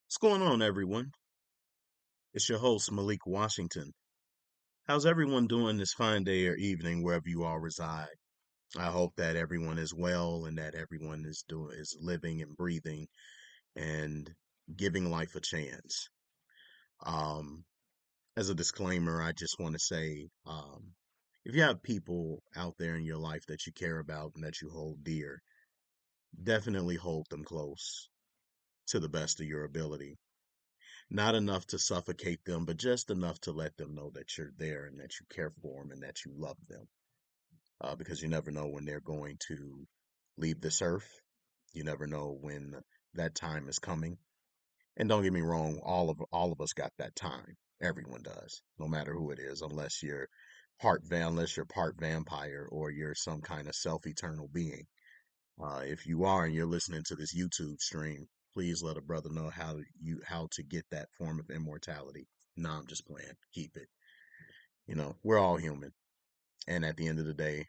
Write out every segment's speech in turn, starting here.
What's going on, everyone? It's your host, Malik Washington. How's everyone doing this fine day or evening wherever you all reside? I hope that everyone is well and that everyone is living and breathing and giving life a chance. Um, as a disclaimer, I just want to say, if you have people out there in your life that you care about and that you hold dear, definitely hold them close to the best of your ability. Not enough to suffocate them, but just enough to let them know that you're there and that you care for them and that you love them. Because you never know when they're going to leave this earth. You never know when that time is coming. And don't get me wrong, all of us got that time. Everyone does, no matter who it is, unless you're part vampire or you're some kind of self-eternal being. If you are and you're listening to this YouTube stream, please let a brother know how to get that form of immortality. No, I'm just playing. Keep it. We're all human, and at the end of the day,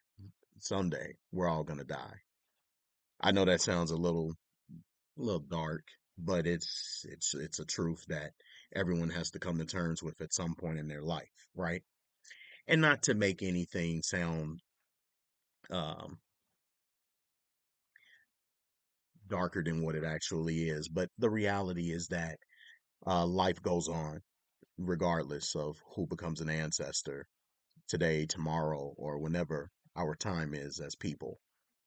someday we're all gonna die. I know that sounds a little dark, but it's a truth that everyone has to come to terms with at some point in their life, right? And not to make anything sound um, darker than what it actually is, but the reality is that life goes on regardless of who becomes an ancestor today, tomorrow, or whenever our time is as people.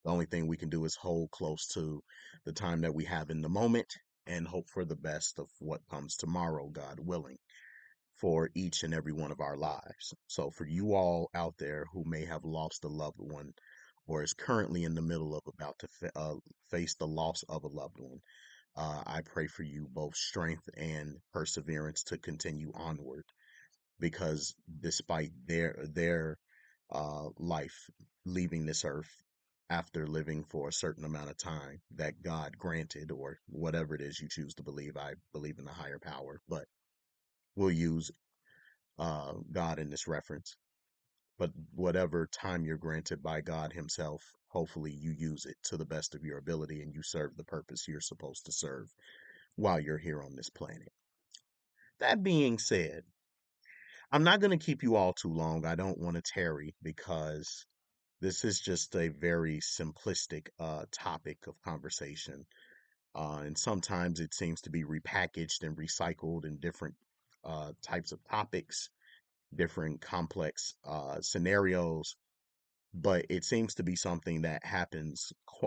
The only thing we can do is hold close to the time that we have in the moment and hope for the best of what comes tomorrow, God willing, for each and every one of our lives. So, for you all out there who may have lost a loved one or is currently in the middle of about to face the loss of a loved one, I pray for you both strength and perseverance to continue onward because despite their life leaving this earth after living for a certain amount of time that God granted or whatever it is you choose to believe, I believe in the higher power, but we'll use God in this reference. But whatever time you're granted by God Himself, hopefully you use it to the best of your ability and you serve the purpose you're supposed to serve while you're here on this planet. That being said, I'm not going to keep you all too long. I don't want to tarry because this is just a very simplistic topic of conversation. And sometimes it seems to be repackaged and recycled in different types of topics, different complex scenarios. But it seems to be something that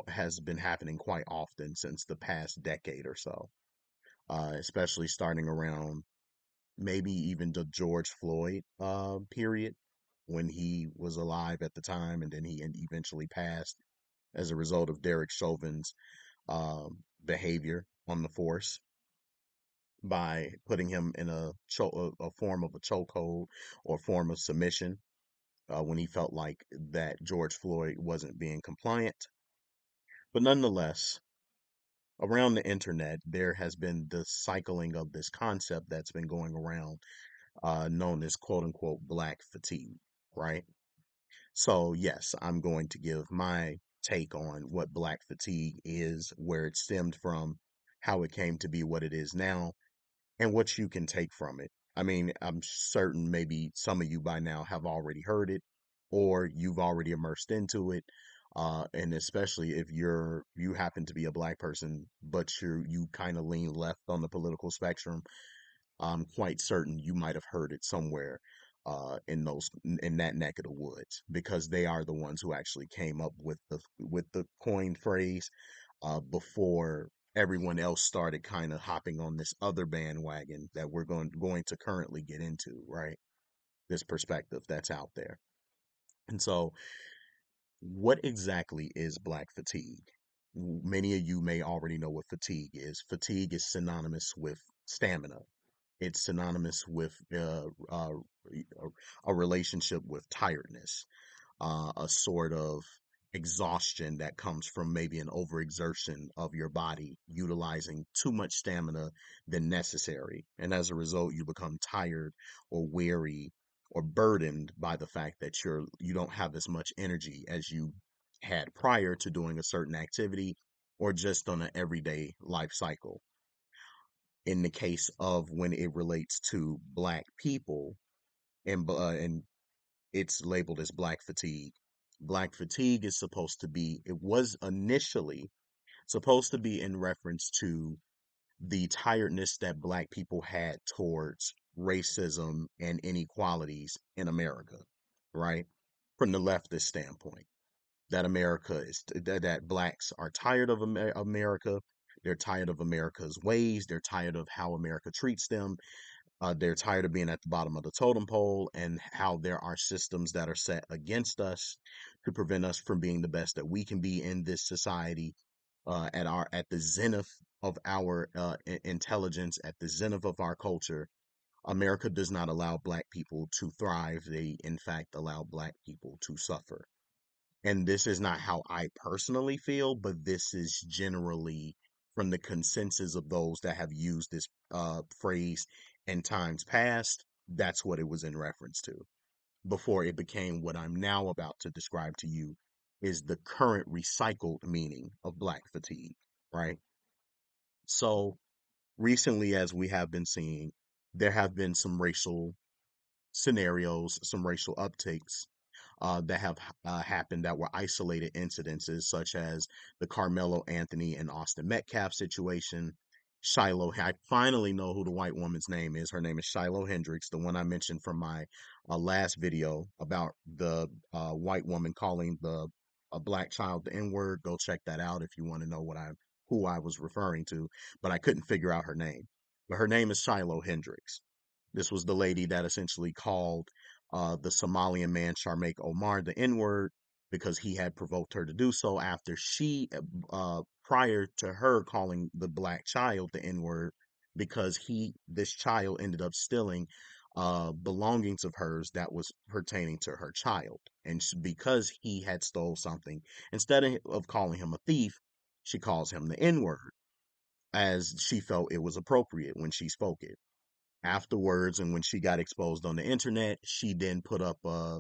has been happening quite often since the past decade or so, especially starting around maybe even the George Floyd period when he was alive at the time and then he eventually passed as a result of Derek Chauvin's behavior on the force by putting him in a form of a chokehold or form of submission when he felt like that George Floyd wasn't being compliant. But nonetheless, around the internet, there has been the cycling of this concept that's been going around known as quote unquote black fatigue, right? So, yes, I'm going to give my take on what black fatigue is, where it stemmed from, how it came to be what it is now, and what you can take from it. I mean, I'm certain maybe some of you by now have already heard it or you've already immersed into it. And especially if you happen to be a black person, but you kind of lean left on the political spectrum, I'm quite certain you might have heard it somewhere in that neck of the woods because they are the ones who actually came up with the coined phrase before everyone else started kind of hopping on this other bandwagon that we're going to currently get into, right? This perspective that's out there. And so, what exactly is black fatigue? Many of you may already know what fatigue is. Fatigue is synonymous with stamina. It's synonymous with a relationship with tiredness, a sort of exhaustion that comes from maybe an overexertion of your body, utilizing too much stamina than necessary. And as a result, you become tired or weary or burdened by the fact that you don't have as much energy as you had prior to doing a certain activity or just on an everyday life cycle. in the case of when it relates to black people, and it's labeled as black fatigue. Black fatigue is supposed to be, it was initially supposed to be in reference to the tiredness that black people had towards racism and inequalities in America, right? From the leftist standpoint, that America is that blacks are tired of America. They're tired of America's ways. They're tired of how America treats them. They're tired of being at the bottom of the totem pole and how there are systems that are set against us to prevent us from being the best that we can be in this society. At the zenith of our intelligence, at the zenith of our culture, America does not allow black people to thrive. They, in fact, allow black people to suffer. And this is not how I personally feel, but this is generally from the consensus of those that have used this phrase in times past. That's what it was in reference to before it became what I'm now about to describe to you is the current recycled meaning of black fatigue, right? So recently, as we have been seeing, there have been some racial scenarios, some racial uptakes that have happened that were isolated incidences, such as the Carmelo Anthony and Austin Metcalf situation. Shiloh, I finally know who the white woman's name is. Her name is Shiloh Hendricks, the one I mentioned from my last video about the white woman calling the a black child the N-word. Go check that out if you want to know who I was referring to, but I couldn't figure out her name. But her name is Shiloh Hendricks. This was the lady that essentially called the Somalian man Sharmaik Omar the N word because he had provoked her to do so after prior to her calling the black child the N word because this child ended up stealing belongings of hers that was pertaining to her child. And because he had stole something, instead of calling him a thief, she calls him the N word as she felt it was appropriate when she spoke it afterwards. And when she got exposed on the internet, she then put up a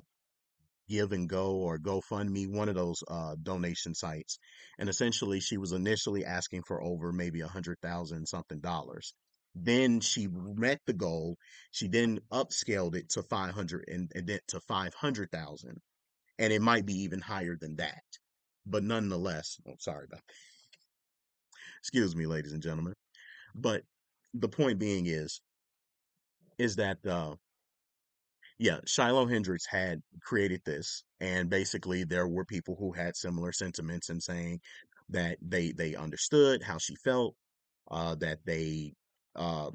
Give and Go or GoFundMe, one of those donation sites. And essentially, she was initially asking for over maybe 100,000 something dollars. Then she met the goal. She then upscaled it to 500 and then to 500,000. And it might be even higher than that. But nonetheless, oh, sorry about that. Excuse me, ladies and gentlemen. But the point being is that yeah, Shiloh Hendricks had created this, and basically there were people who had similar sentiments and saying that they understood how she felt, that uh,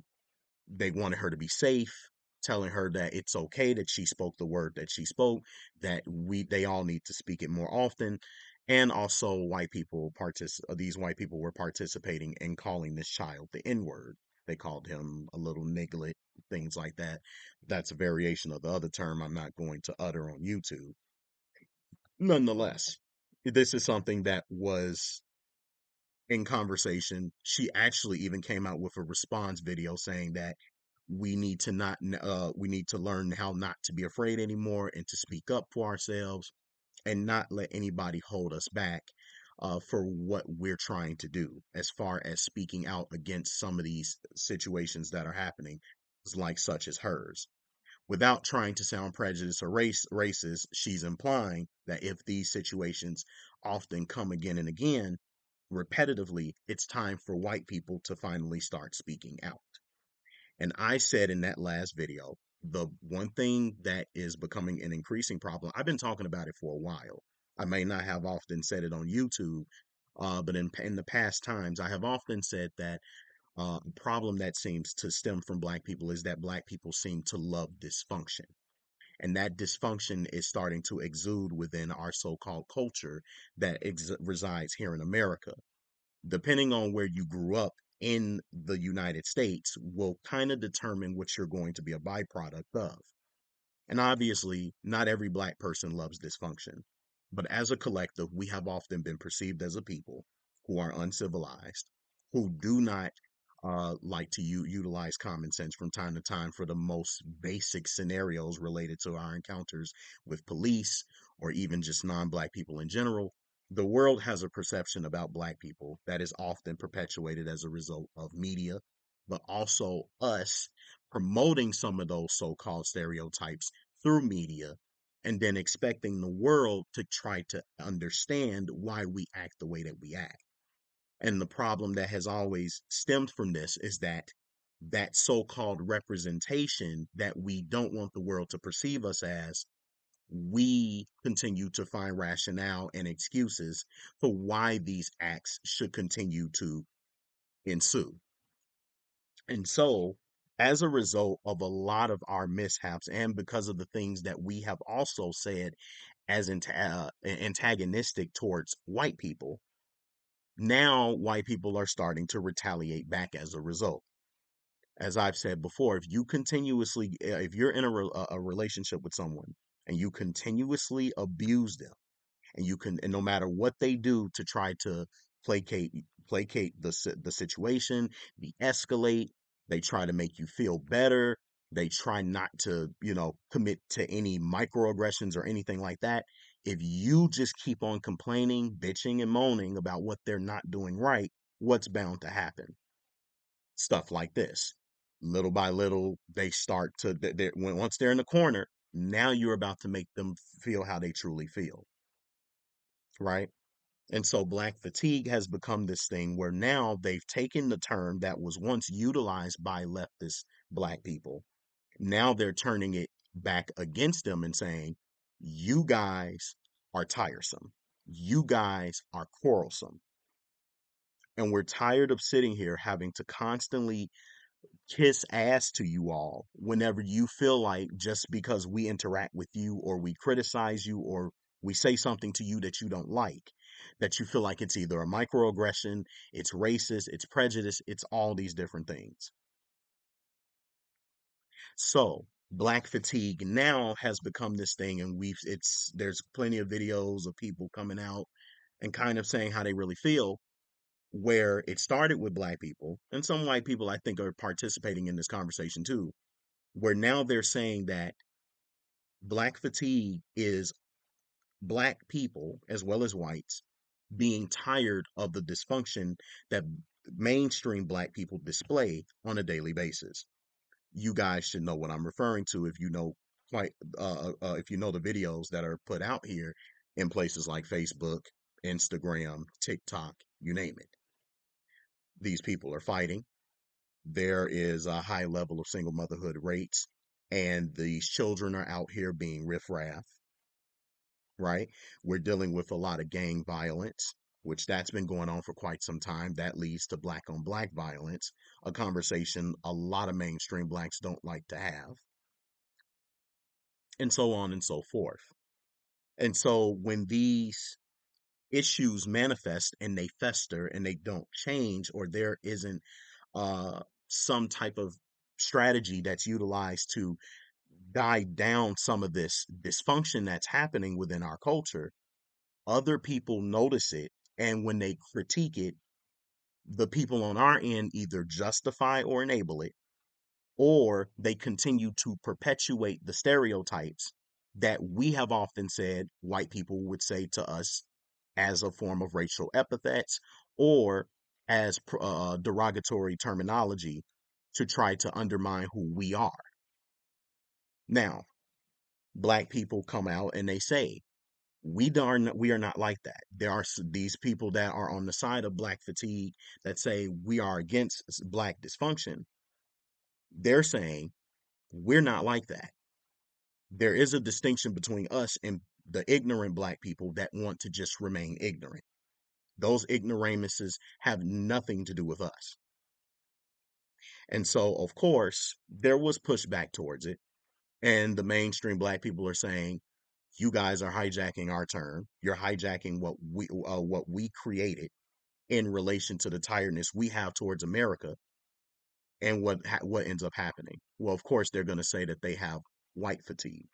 they wanted her to be safe, telling her that it's okay that she spoke the word that she spoke, that they all need to speak it more often, and also these white people were participating in calling this child the N word. They called him a little niglet, things like that. That's a variation of the other term I'm not going to utter on YouTube. Nonetheless, this is something that was in conversation. She actually even came out with a response video saying that we need to learn how not to be afraid anymore and to speak up for ourselves and not let anybody hold us back for what we're trying to do as far as speaking out against some of these situations that are happening, like such as hers. Without trying to sound prejudiced or racist, she's implying that if these situations often come again and again, repetitively, it's time for white people to finally start speaking out. And I said in that last video, the one thing that is becoming an increasing problem, I've been talking about it for a while. I may not have often said it on YouTube, but in the past times, I have often said that a problem that seems to stem from Black people is that Black people seem to love dysfunction. And that dysfunction is starting to exude within our so called culture that resides here in America. Depending on where you grew up in the United States, will kind of determine what you're going to be a byproduct of. And obviously, not every Black person loves dysfunction. But as a collective, we have often been perceived as a people who are uncivilized, who do not like to utilize common sense from time to time for the most basic scenarios related to our encounters with police or even just non-Black people in general. The world has a perception about Black people that is often perpetuated as a result of media, but also us promoting some of those so-called stereotypes through media and then expecting the world to try to understand why we act the way that we act. And the problem that has always stemmed from this is that that so-called representation that we don't want the world to perceive us as, we continue to find rationale and excuses for why these acts should continue to ensue. And so, as a result of a lot of our mishaps, and because of the things that we have also said as antagonistic towards white people, now white people are starting to retaliate back as a result. As I've said before, if you continuously, if you're in a relationship with someone and you continuously abuse them, and you can, and no matter what they do to try to placate placate the situation, de-escalate, they try to make you feel better, they try not to, commit to any microaggressions or anything like that. If you just keep on complaining, bitching, and moaning about what they're not doing right, what's bound to happen? Stuff like this. Little by little, they start to, once they're in the corner, now you're about to make them feel how they truly feel, right? And so black fatigue has become this thing where now they've taken the term that was once utilized by leftist black people. Now they're turning it back against them and saying, you guys are tiresome. You guys are quarrelsome. And we're tired of sitting here having to constantly kiss ass to you all whenever you feel like, just because we interact with you or we criticize you or we say something to you that you don't like, that you feel like it's either a microaggression, it's racist, it's prejudice, it's all these different things. So black fatigue now has become this thing, and there's plenty of videos of people coming out and kind of saying how they really feel, where it started with black people, and some white people I think are participating in this conversation too, where now they're saying that black fatigue is black people as well as whites being tired of the dysfunction that mainstream black people display on a daily basis. You guys should know what I'm referring to if you know quite if you know the videos that are put out here in places like Facebook, Instagram, TikTok, you name it. These people are fighting. There is a high level of single motherhood rates, and these children are out here being riffraff, right? We're dealing with a lot of gang violence, which that's been going on for quite some time. That leads to black on black violence, a conversation a lot of mainstream blacks don't like to have, and so on and so forth. And so when these issues manifest and they fester and they don't change, or there isn't uh, some type of strategy that's utilized to guide down some of this dysfunction that's happening within our culture, other people notice it. And when they critique it, the people on our end either justify or enable it, or they continue to perpetuate the stereotypes that we have often said white people would say to us as a form of racial epithets or as derogatory terminology to try to undermine who we are. Now, black people come out and they say, we are not like that. There are these people that are on the side of black fatigue that say we are against black dysfunction. They're saying we're not like that. There is a distinction between us and the ignorant black people that want to just remain ignorant. Those ignoramuses have nothing to do with us. And so, of course, there was pushback towards it. And the mainstream black people are saying, you guys are hijacking our term. You're hijacking what we created in relation to the tiredness we have towards America. And what ends up happening? Well, of course, they're going to say that they have white fatigue.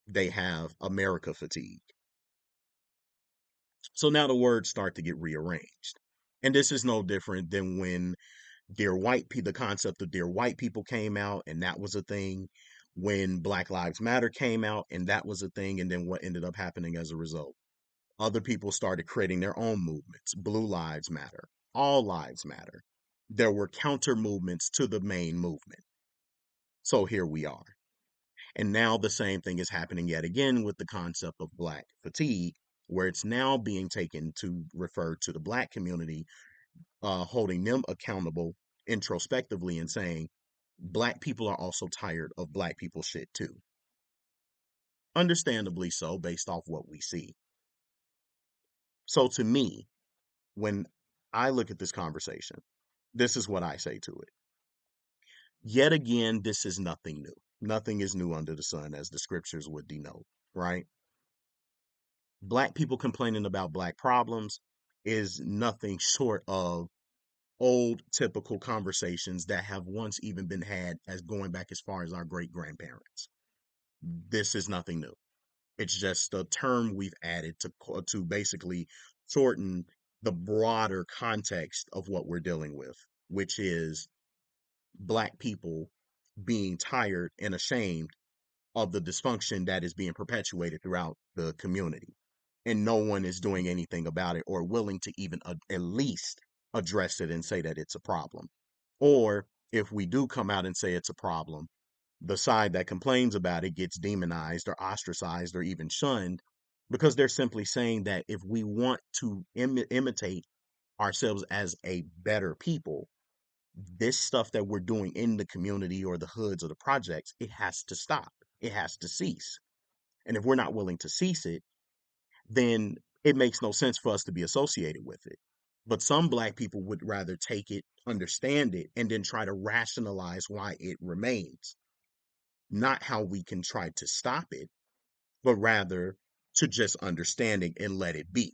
They have America fatigue. So now the words start to get rearranged. And this is no different than when the concept of dear white people came out, and that was a thing. When Black Lives Matter came out, and that was a thing. And then what ended up happening as a result? Other people started creating their own movements. Blue Lives Matter. All lives matter. there were counter movements to the main movement. So here we are. And now the same thing is happening yet again with the concept of Black fatigue, where it's now being taken to refer to the Black community, holding them accountable introspectively and saying, Black people are also tired of Black people shit too. Understandably so, based off what we see. So to me, when I look at this conversation, this is what I say to it. Yet again, this is nothing new. Nothing is new under the sun, as the scriptures would denote, right? Black people complaining about Black problems is nothing short of old typical conversations that have once even been had as going back as far as our great grandparents. This is nothing new. It's just a term we've added to basically shorten the broader context of what we're dealing with, which is Black people being tired and ashamed of the dysfunction that is being perpetuated throughout the community. And no one is doing anything about it or willing to even at least address it and say that it's a problem. Or if we do come out and say it's a problem, the side that complains about it gets demonized or ostracized or even shunned because they're simply saying that if we want to imitate ourselves as a better people, this stuff that we're doing in the community or the hoods or the projects, it has to stop. It has to cease. And if we're not willing to cease it, then it makes no sense for us to be associated with it. But some Black people would rather take it, understand it, and then try to rationalize why it remains. Not how we can try to stop it, but rather to just understand it and let it be,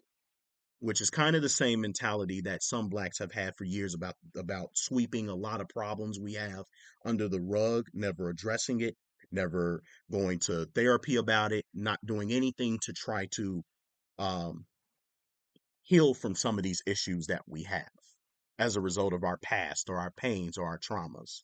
which is kind of the same mentality that some Blacks have had for years about sweeping a lot of problems we have under the rug, never addressing it, never going to therapy about it, not doing anything to try to um, heal from some of these issues that we have as a result of our past or our pains or our traumas.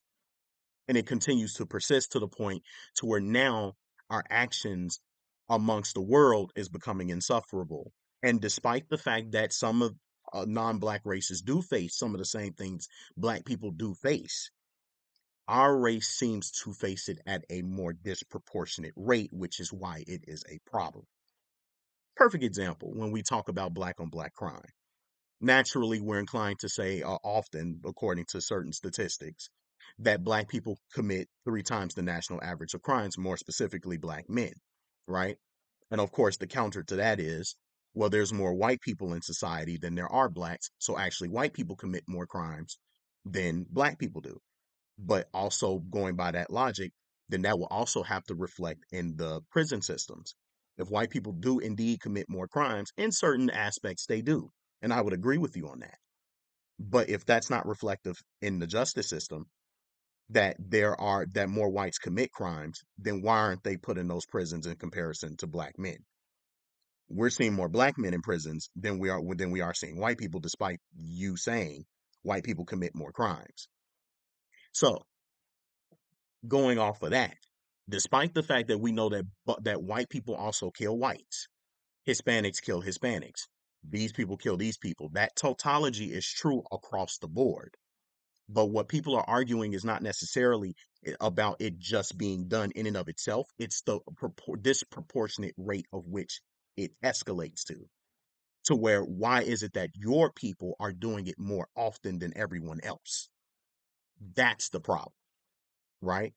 And it continues to persist to the point to where now our actions amongst the world is becoming insufferable. And despite the fact that some of non-Black races do face some of the same things Black people do face, our race seems to face it at a more disproportionate rate, which is why it is a problem. Perfect example when we talk about Black on Black crime. Naturally, we're inclined to say often, according to certain statistics, that Black people commit 3 times the national average of crimes, more specifically Black men, right? And of course, the counter to that is, well, there's more white people in society than there are Blacks. So actually, white people commit more crimes than Black people do. But also going by that logic, then that will also have to reflect in the prison systems. If white people do indeed commit more crimes, in certain aspects they do. And I would agree with you on that. But if that's not reflective in the justice system, that more whites commit crimes, then why aren't they put in those prisons in comparison to Black men? We're seeing more Black men in prisons than we are seeing white people, despite you saying white people commit more crimes. So going off of that, despite the fact that we know that white people also kill whites, Hispanics kill Hispanics, these people kill these people. That tautology is true across the board. But what people are arguing is not necessarily about it just being done in and of itself. It's the disproportionate rate of which it escalates to where why is it that your people are doing it more often than everyone else? That's the problem, right?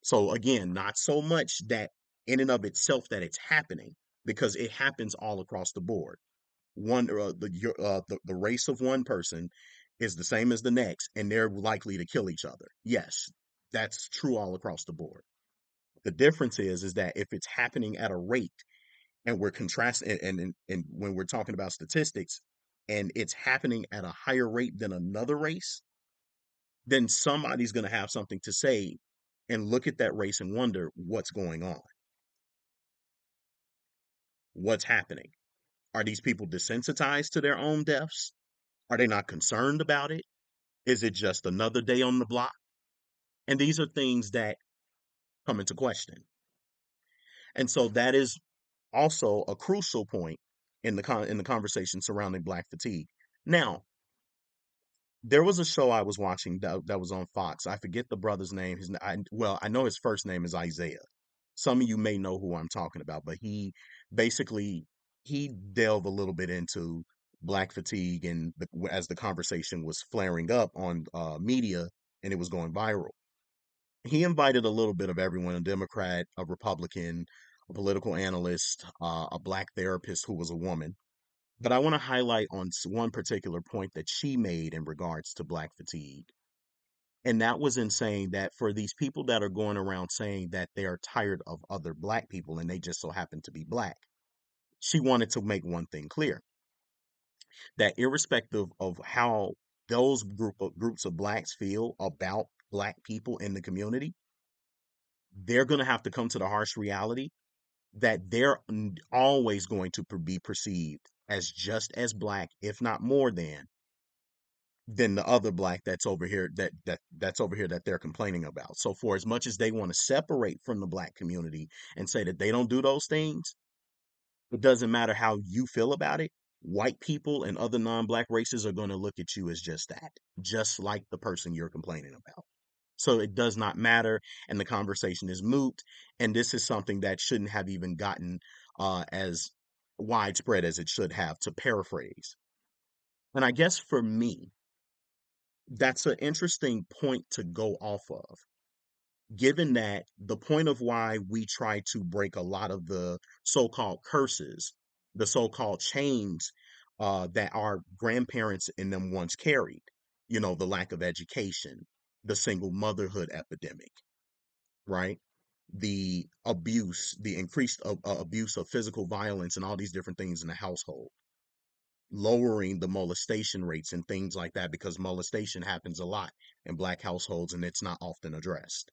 So again, not so much that in and of itself that it's happening, because it happens all across the board. The race of one person is the same as the next, and they're likely to kill each other. Yes, that's true all across the board. The difference is that if it's happening at a rate, and we're contrasting, and when we're talking about statistics, and it's happening at a higher rate than another race, then somebody's going to have something to say and look at that race and wonder what's going on, what's happening. Are these people desensitized to their own deaths? Are they not concerned about it? Is it just another day on the block? And these are things that come into question. And so that is also a crucial point in the conversation surrounding Black fatigue. Now, There was a show I was watching that was on Fox. I forget the brother's name. Well, I know his first name is Isaiah. Some of you may know who I'm talking about, but basically he delved a little bit into black fatigue, and as the conversation was flaring up on media and it was going viral, he invited a little bit of everyone: a Democrat, a Republican, a political analyst, a black therapist who was a woman. But I want to highlight on one particular point that she made in regards to black fatigue. And that was in saying that for these people that are going around saying that they are tired of other black people and they just so happen to be black, she wanted to make one thing clear: that irrespective of how those groups of blacks feel about black people in the community, they're going to have to come to the harsh reality that they're always going to be perceived as just as black, if not more than the other black that's over here, that's over here that they're complaining about. So for as much as they want to separate from the black community and say that they don't do those things, it doesn't matter how you feel about it. White people and other non-black races are going to look at you as just that, just like the person you're complaining about. So it does not matter, and the conversation is moot. And this is something that shouldn't have even gotten as widespread as it should have, to paraphrase. And I guess for me, that's an interesting point to go off of, given that the point of why we try to break a lot of the so-called curses, the so-called chains that our grandparents and them once carried, the lack of education, the single motherhood epidemic, right? The abuse, the increased abuse of physical violence and all these different things in the household, lowering the molestation rates and things like that, because molestation happens a lot in black households and it's not often addressed.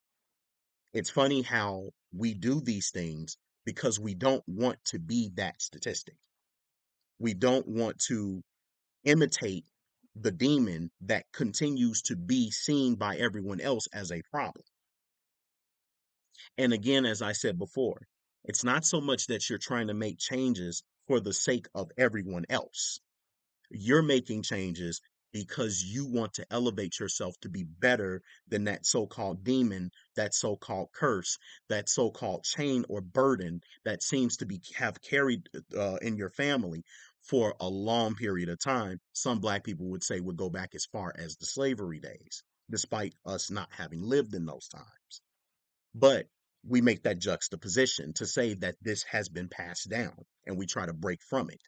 It's funny how we do these things because we don't want to be that statistic. We don't want to imitate the demon that continues to be seen by everyone else as a problem. And again, as I said before, it's not so much that you're trying to make changes for the sake of everyone else. You're making changes because you want to elevate yourself to be better than that so-called demon, that so-called curse, that so-called chain or burden that seems to be have carried in your family for a long period of time. Some black people would say would go back as far as the slavery days, despite us not having lived in those times. But we make that juxtaposition to say that this has been passed down and we try to break from it,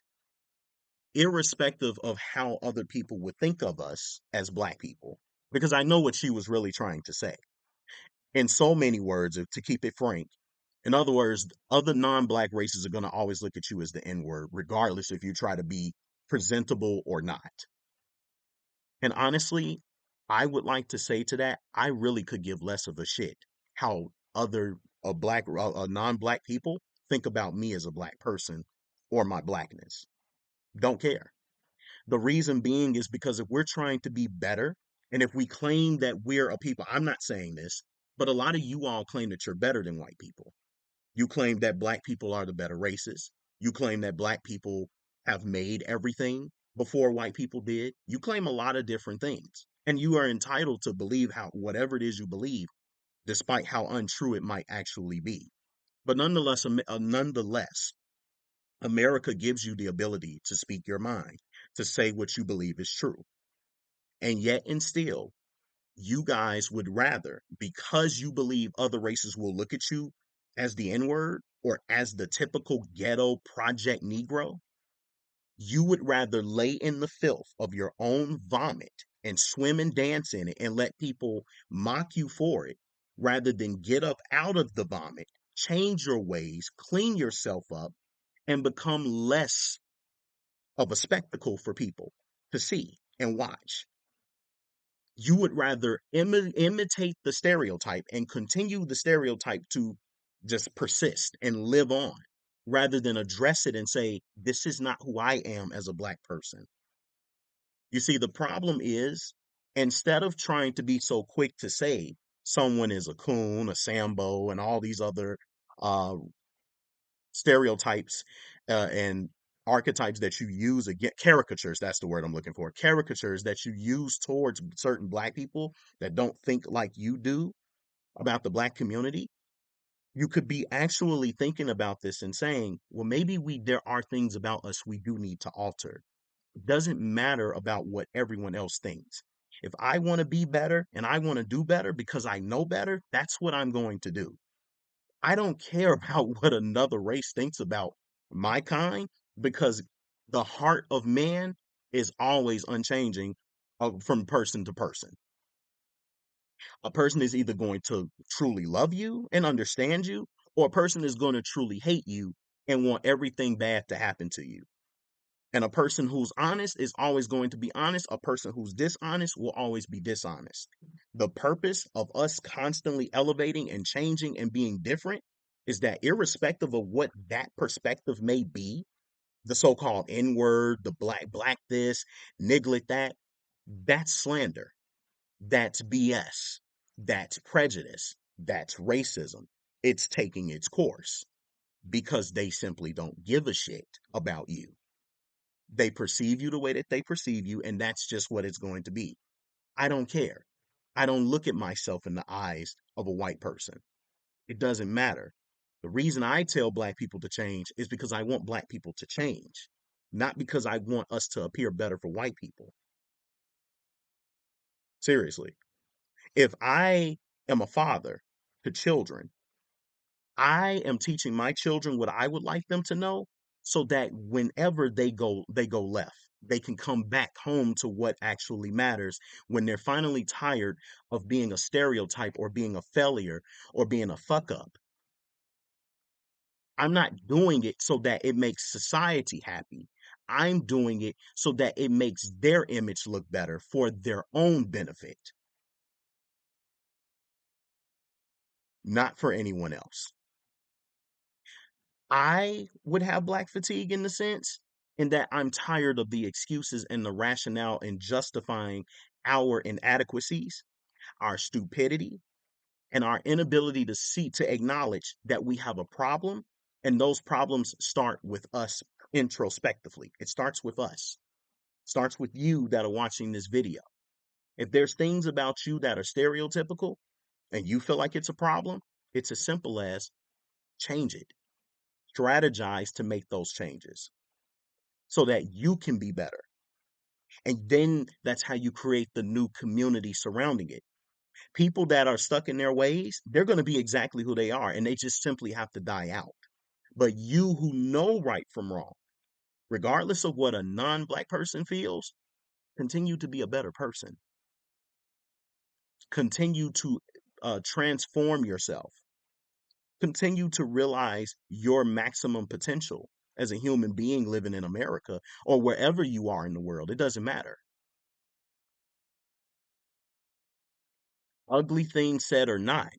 irrespective of how other people would think of us as black people. Because I know what she was really trying to say. In so many words, to keep it frank, in other words, other non black races are going to always look at you as the N word, regardless if you try to be presentable or not. And honestly, I would like to say to that, I really could give less of a shit how other non-black people think about me as a black person or my blackness. Don't care. The reason being is because if we're trying to be better, and if we claim that we're a people, I'm not saying this, but a lot of you all claim that you're better than white people. You claim that black people are the better races. You claim that black people have made everything before white people did. You claim a lot of different things. And you are entitled to believe how whatever it is you believe, despite how untrue it might actually be. But nonetheless, America gives you the ability to speak your mind, to say what you believe is true. And yet, and still, you guys would rather, because you believe other races will look at you as the N word or as the typical ghetto project Negro, you would rather lay in the filth of your own vomit and swim and dance in it and let people mock you for it, rather than get up out of the vomit, change your ways, clean yourself up, and become less of a spectacle for people to see and watch. You would rather imitate the stereotype and continue the stereotype to just persist and live on, rather than address it and say, this is not who I am as a black person. You see, the problem is, instead of trying to be so quick to say someone is a coon, a Sambo, and all these other uh, stereotypes and archetypes that you use again, caricatures, that's the word I'm looking for, caricatures that you use towards certain black people that don't think like you do about the black community, you could be actually thinking about this and saying, well, maybe there are things about us we do need to alter. It doesn't matter about what everyone else thinks. If I want to be better and I want to do better because I know better, that's what I'm going to do. I don't care about what another race thinks about my kind, because the heart of man is always unchanging, from person to person. A person is either going to truly love you and understand you, or a person is going to truly hate you and want everything bad to happen to you. And a person who's honest is always going to be honest. A person who's dishonest will always be dishonest. The purpose of us constantly elevating and changing and being different is that, irrespective of what that perspective may be, the so-called N-word, the black this, niglet that, that's slander. That's BS. That's prejudice. That's racism. It's taking its course because they simply don't give a shit about you. They perceive you the way that they perceive you, and that's just what it's going to be. I don't care. I don't look at myself in the eyes of a white person. It doesn't matter. The reason I tell black people to change is because I want black people to change, not because I want us to appear better for white people. Seriously. If I am a father to children, I am teaching my children what I would like them to know, so that whenever they go left, they can come back home to what actually matters when they're finally tired of being a stereotype or being a failure or being a fuck up. I'm not doing it so that it makes society happy. I'm doing it so that it makes their image look better for their own benefit, not for anyone else. I would have black fatigue in the sense in that I'm tired of the excuses and the rationale and justifying our inadequacies, our stupidity, and our inability to acknowledge that we have a problem. And those problems start with us introspectively. It starts with us, starts with you that are watching this video. If there's things about you that are stereotypical and you feel like it's a problem, it's as simple as change it, strategize to make those changes so that you can be better. And then that's how you create the new community surrounding it. People that are stuck in their ways, they're going to be exactly who they are, and they just simply have to die out. But you who know right from wrong, regardless of what a non black person feels, continue to be a better person. Continue to transform yourself. Continue to realize your maximum potential as a human being living in America or wherever you are in the world. It doesn't matter. Ugly things said or not,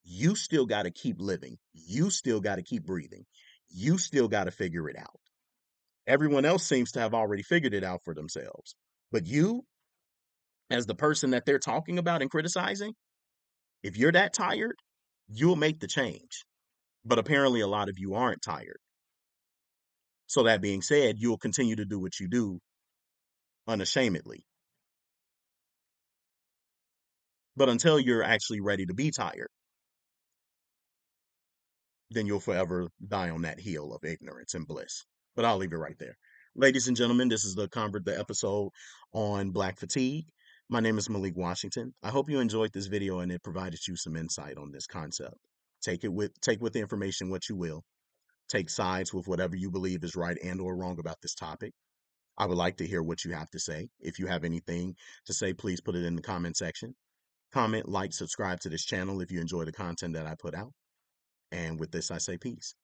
you still got to keep living. You still got to keep breathing. You still got to figure it out. Everyone else seems to have already figured it out for themselves. But you, as the person that they're talking about and criticizing, if you're that tired, you'll make the change. But apparently, a lot of you aren't tired. So, that being said, you'll continue to do what you do unashamedly. But until you're actually ready to be tired, then you'll forever die on that hill of ignorance and bliss. But I'll leave it right there. Ladies and gentlemen, this is the episode on black fatigue. My name is Malik Washington. I hope you enjoyed this video and it provided you some insight on this concept. Take with the information what you will. Take sides with whatever you believe is right and or wrong about this topic. I would like to hear what you have to say. If you have anything to say, please put it in the comment section. Comment, like, subscribe to this channel if you enjoy the content that I put out. And with this, I say peace.